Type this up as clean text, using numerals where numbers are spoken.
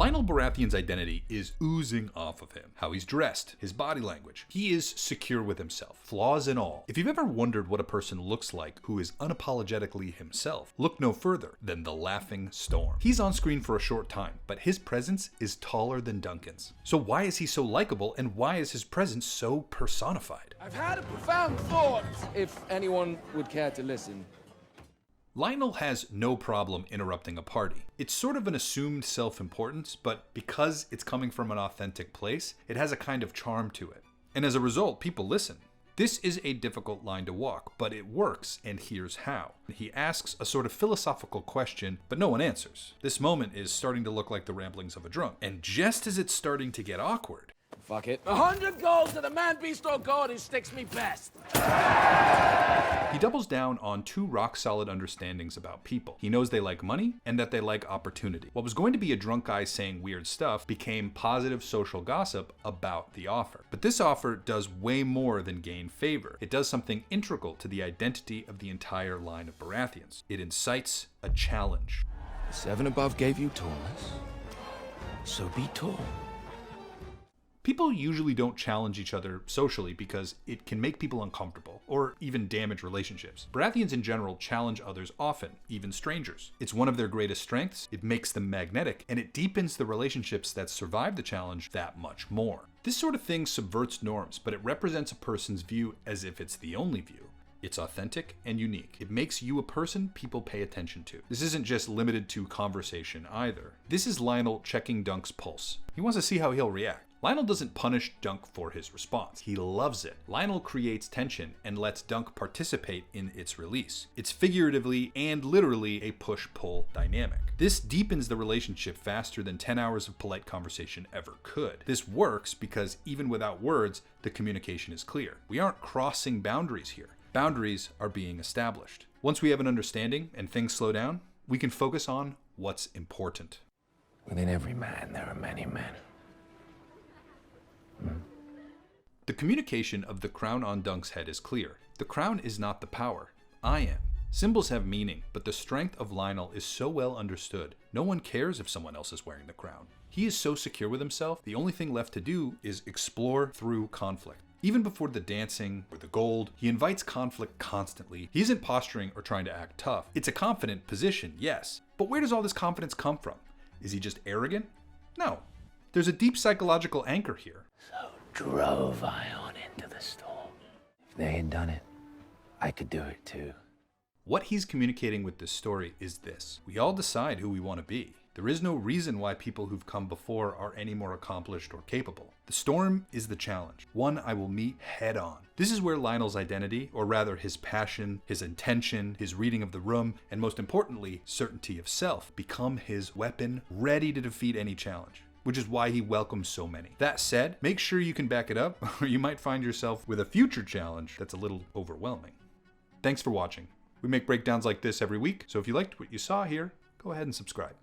Lyonel Baratheon's identity is oozing off of him. How he's dressed, his body language. He is secure with himself, flaws and all. If you've ever wondered what a person looks like who is unapologetically himself, look no further than the Laughing Storm. He's on screen for a short time, but his presence is taller than Duncan's. So why is he so likable, and why is his presence so personified? I've had a profound thought, if anyone would care to listen. Lyonel has no problem interrupting a party. It's sort of an assumed self-importance, but because it's coming from an authentic place, it has a kind of charm to it. And as a result, people listen. This is a difficult line to walk, but it works, and here's how. He asks a sort of philosophical question, but no one answers. This moment is starting to look like the ramblings of a drunk. And just as it's starting to get awkward, fuck it. 100 goals to the man, beast, or god who sticks me best. he doubles down on two rock-solid understandings about people. He knows they like money and that they like opportunity. What was going to be a drunk guy saying weird stuff became positive social gossip about the offer. But this offer does way more than gain favor. It does something integral to the identity of the entire line of Baratheons. It incites a challenge. The seven above gave you tallness, so be tall. People usually don't challenge each other socially because it can make people uncomfortable or even damage relationships. Baratheons in general challenge others often, even strangers. It's one of their greatest strengths, it makes them magnetic, and it deepens the relationships that survive the challenge that much more. This sort of thing subverts norms, but it represents a person's view as if it's the only view. It's authentic and unique. It makes you a person people pay attention to. This isn't just limited to conversation either. This is Lyonel checking Dunk's pulse. He wants to see how he'll react. Lyonel doesn't punish Dunk for his response. He loves it. Lyonel creates tension and lets Dunk participate in its release. It's figuratively and literally a push-pull dynamic. This deepens the relationship faster than 10 hours of polite conversation ever could. This works because even without words, the communication is clear. We aren't crossing boundaries here. Boundaries are being established. Once we have an understanding and things slow down, we can focus on what's important. Within every man, there are many men. The communication of the crown on Dunk's head is clear. The crown is not the power. I am. Symbols have meaning, but the strength of Lyonel is so well understood. No one cares if someone else is wearing the crown. He is so secure with himself, the only thing left to do is explore through conflict. Even before the dancing or the gold, he invites conflict constantly. He isn't posturing or trying to act tough. It's a confident position, yes. But where does all this confidence come from? Is he just arrogant? No. There's a deep psychological anchor here. So drove I on into the storm. If they had done it, I could do it too. What he's communicating with this story is this. We all decide who we want to be. There is no reason why people who've come before are any more accomplished or capable. The storm is the challenge, one I will meet head on. This is where Lyonel's identity, or rather his passion, his intention, his reading of the room, and most importantly, certainty of self, become his weapon, ready to defeat any challenge. Which is why he welcomes so many. That said, make sure you can back it up, or you might find yourself with a future challenge that's a little overwhelming. Thanks for watching. We make breakdowns like this every week, so if you liked what you saw here, go ahead and subscribe.